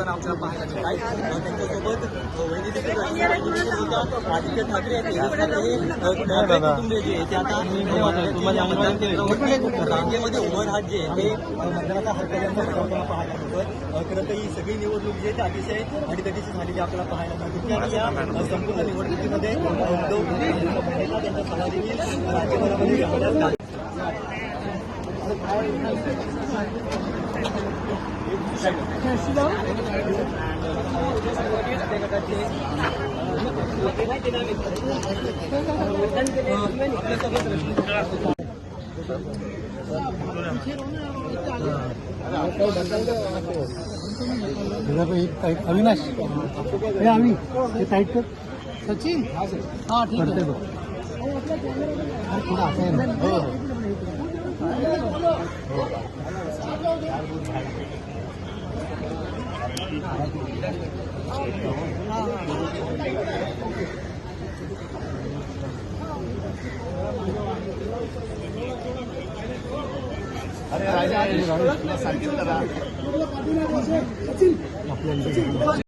करताना आपल्याला पाहायला मिळत आहे. त्यांच्यासोबत वहिनी देखील आदित्य ठाकरे कुटुंबीय जे आहे ते आता रांगेमध्ये उभं राहत जे आहे ते मतदानाचा हक्क त्यांचा बजावताना पाहायला मिळतोय. खरं तर ही सगळी निवडणूक जी आहे ती अतिशय घडीघडीची झालेली आपल्याला पाहायला मिळते आणि या संपूर्ण निवडणुकीमध्ये उद्धव त्यांच्या सभा राज्यभरामध्ये घेतल्याच जात. अविनाश हे आम्ही हे टाईट कर सचिन हा ठीक आहे थोडा आता आहे ना अरे राजा सांगितलं ना